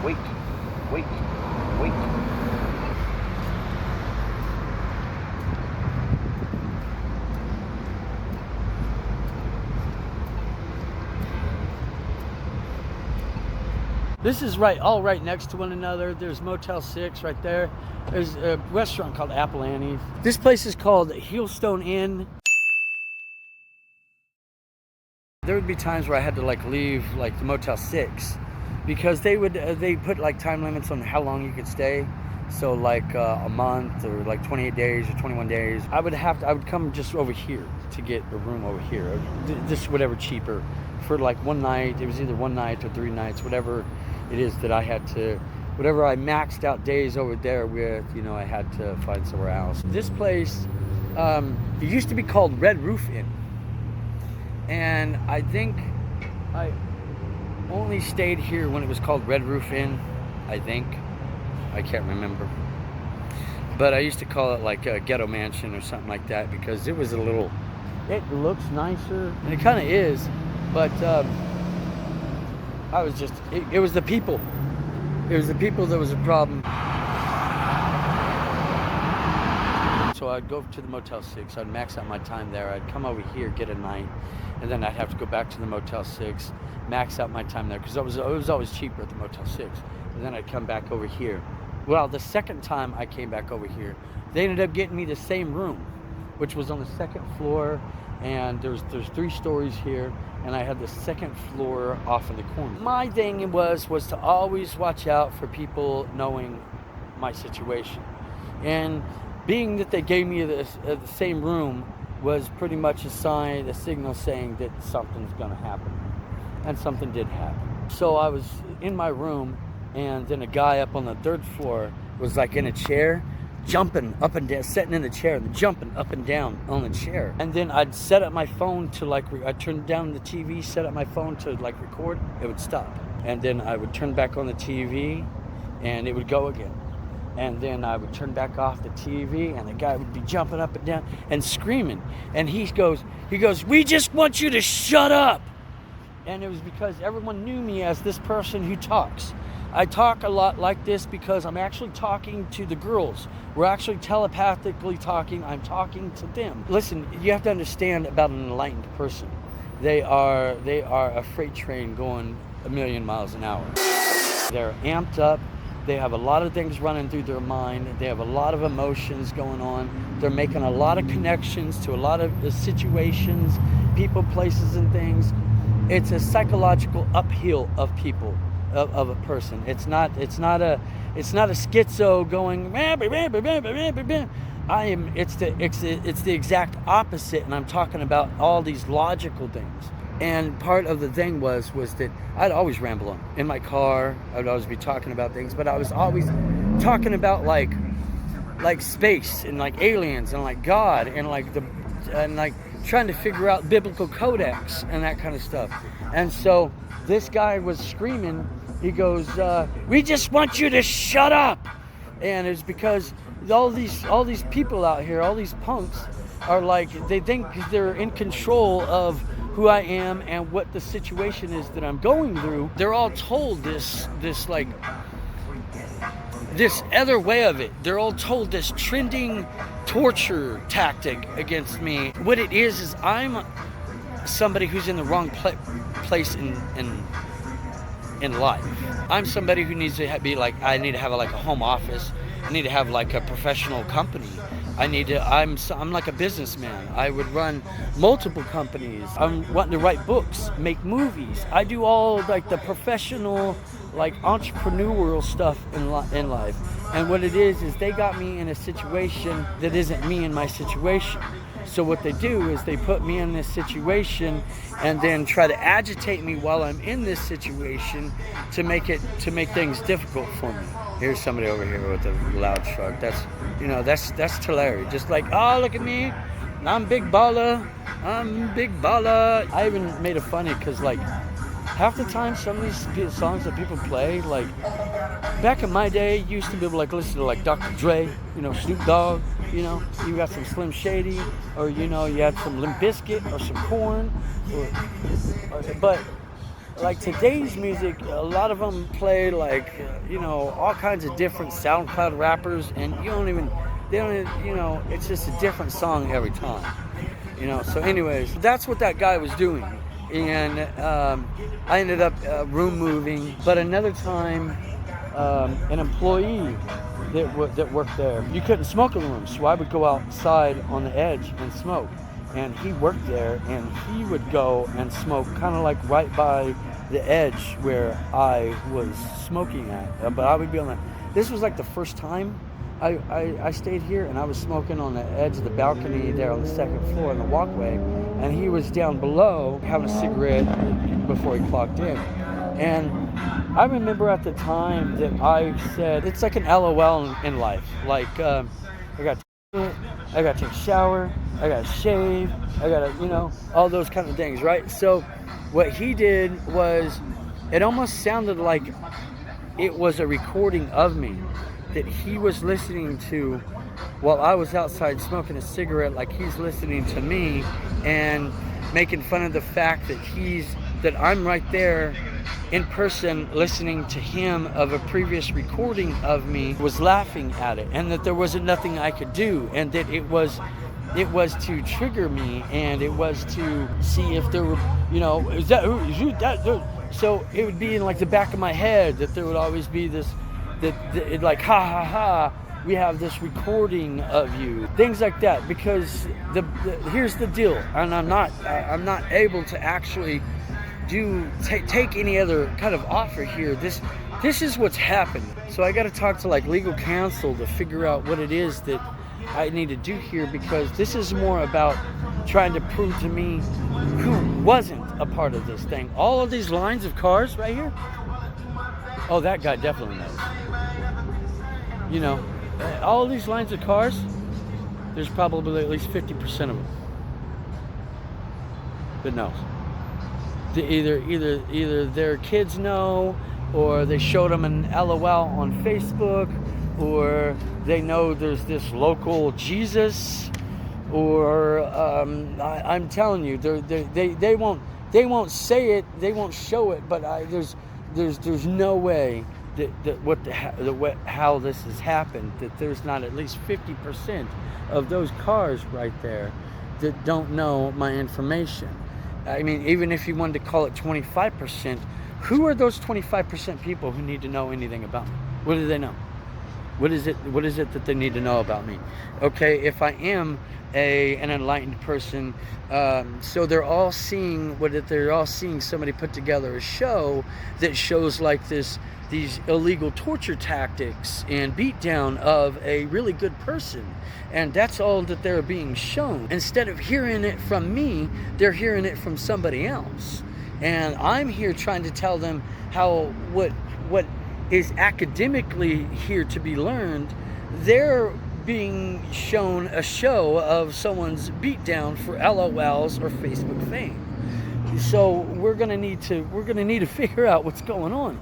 wait, wait, wait. This is all right next to one another. There's Motel 6 right there. There's a restaurant called Apple Annie's. This place is called Heelstone Inn. There would be times where I had to like leave like the Motel 6 because they put like time limits on how long you could stay. So like a month or like 28 days or 21 days. I would come just over here to get a room over here. Just whatever cheaper for like one night. It was either one night or 3 nights, whatever it is that I had to, whatever I maxed out days over there with, you know, I had to find somewhere else. This place, it used to be called Red Roof Inn. And I think I only stayed here when it was called Red Roof Inn, I think. I can't remember. But I used to call it like a ghetto mansion or something like that because it was it looks nicer, and it kind of is, but I was just, it was the people. It was the people that was a problem. So I'd go to the Motel 6, I'd max out my time there, I'd come over here, get a night, and then I'd have to go back to the Motel 6, max out my time there, because it was always cheaper at the Motel 6, and then I'd come back over here. Well, the second time I came back over here, they ended up getting me the same room, which was on the second floor, and there's 3 stories here, and I had the second floor off in the corner. My thing was to always watch out for people knowing my situation. And being that they gave me the same room was pretty much a signal saying that something's gonna happen. And something did happen. So I was in my room, and then a guy up on the 3rd floor was like in a chair, jumping up and down, sitting in the chair and jumping up and down on the chair. And then I'd set up my phone to like, I'd turn down the TV, set up my phone to like record, it would stop. And then I would turn back on the TV and it would go again. And then I would turn back off the TV and the guy would be jumping up and down and screaming. And he goes, "We just want you to shut up." And it was because everyone knew me as this person who talks. I talk a lot like this because I'm actually talking to the girls. We're actually telepathically talking. I'm talking to them. Listen, you have to understand about an enlightened person. They are a freight train going 1,000,000 miles an hour. They're amped up. They have a lot of things running through their mind. They have a lot of emotions going on. They're making a lot of connections to a lot of situations, people, places, and things. It's a psychological uphill of people. Of a person. It's not a schizo going it's the exact opposite, and I'm talking about all these logical things. And part of the thing was that I'd always ramble on in my car. I'd always be talking about things, but I was always talking about like space and like aliens and like God and like trying to figure out biblical codex and that kind of stuff. And so this guy was screaming. He goes, "We just want you to shut up." And it's because all these people out here, all these punks, are like, they think they're in control of who I am and what the situation is that I'm going through. They're all told this other way of it. They're all told this trending torture tactic against me. What it is I'm somebody who's in the wrong place in life. I'm somebody who needs to be like, I need to have a home office. I need to have like a professional company. I'm like a businessman. I would run multiple companies. I'm wanting to write books, make movies. I do all like the professional, like entrepreneurial stuff in life. And what it is they got me in a situation that isn't me in my situation. So what they do is they put me in this situation and then try to agitate me while I'm in this situation to make things difficult for me. Here's somebody over here with a loud truck. That's hilarious. Just like, oh, look at me. I'm big baller. I even made it funny because like half the time some of these songs that people play, like back in my day, you used to be able to like listen to like Dr. Dre, Snoop Dogg, you got some Slim Shady, or you had some Limp Bizkit or some Korn, but like today's music, a lot of them play like, all kinds of different SoundCloud rappers, and they don't even, it's just a different song every time. So anyways, that's what that guy was doing. And I ended up room moving. But another time, an employee that worked there, you couldn't smoke in the room, so I would go outside on the edge and smoke. And he worked there, and he would go and smoke kind of like right by the edge where I was smoking at. But I would be on that. This was like the first time I stayed here, and I was smoking on the edge of the balcony there on the second floor in the walkway, and he was down below having a cigarette before he clocked in. And I remember at the time that I said, it's like an LOL in life. Like, I got to take a shower, I got to shave, I got to, all those kind of things, right? So what he did was, it almost sounded like it was a recording of me that he was listening to while I was outside smoking a cigarette, like he's listening to me and making fun of the fact that I'm right there in person listening to him of a previous recording of me, was laughing at it, and that there wasn't nothing I could do, and that it was to trigger me, and it was to see if there were, is that, so it would be in like the back of my head that there would always be this, that like, ha ha ha, we have this recording of you, things like that, because here's the deal, and I'm not able to actually take any other kind of offer here. This is what's happened. So I got to talk to like legal counsel to figure out what it is that I need to do here, because this is more about trying to prove to me who wasn't a part of this thing. All of these lines of cars right here, oh, that guy definitely knows. All of these lines of cars, there's probably at least 50% of them that knows. Either their kids know, or they showed them an LOL on Facebook, or they know there's this local Jesus, or I'm telling you, they won't say it, they won't show it, but there's no way that how this has happened, that there's not at least 50% of those cars right there that don't know my information. I mean, even if you wanted to call it 25%, who are those 25% people who need to know anything about me? What do they know? What is it that they need to know about me? Okay, if I am an enlightened person, so they're all seeing somebody put together a show that shows like these illegal torture tactics and beatdown of a really good person, and that's all that they're being shown. Instead of hearing it from me, they're hearing it from somebody else, and I'm here trying to tell them how what is academically here to be learned. They're being shown a show of someone's beatdown for LOLs or Facebook fame. So we're gonna need to figure out what's going on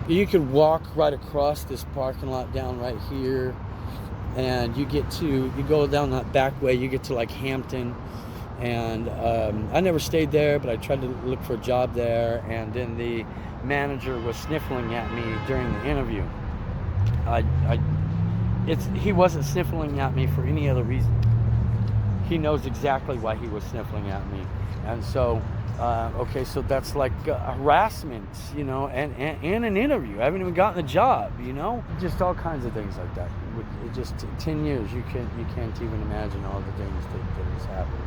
here. You could walk right across this parking lot down right here, and you go down that back way, you get to like Hampton. And I never stayed there, but I tried to look for a job there, and then the manager was sniffling at me during the interview. He wasn't sniffling at me for any other reason. He knows exactly why he was sniffling at me. And so, so that's like harassment, and an interview. I haven't even gotten a job, just all kinds of things like that. Just 10 years, you can't even imagine all the things that has happened.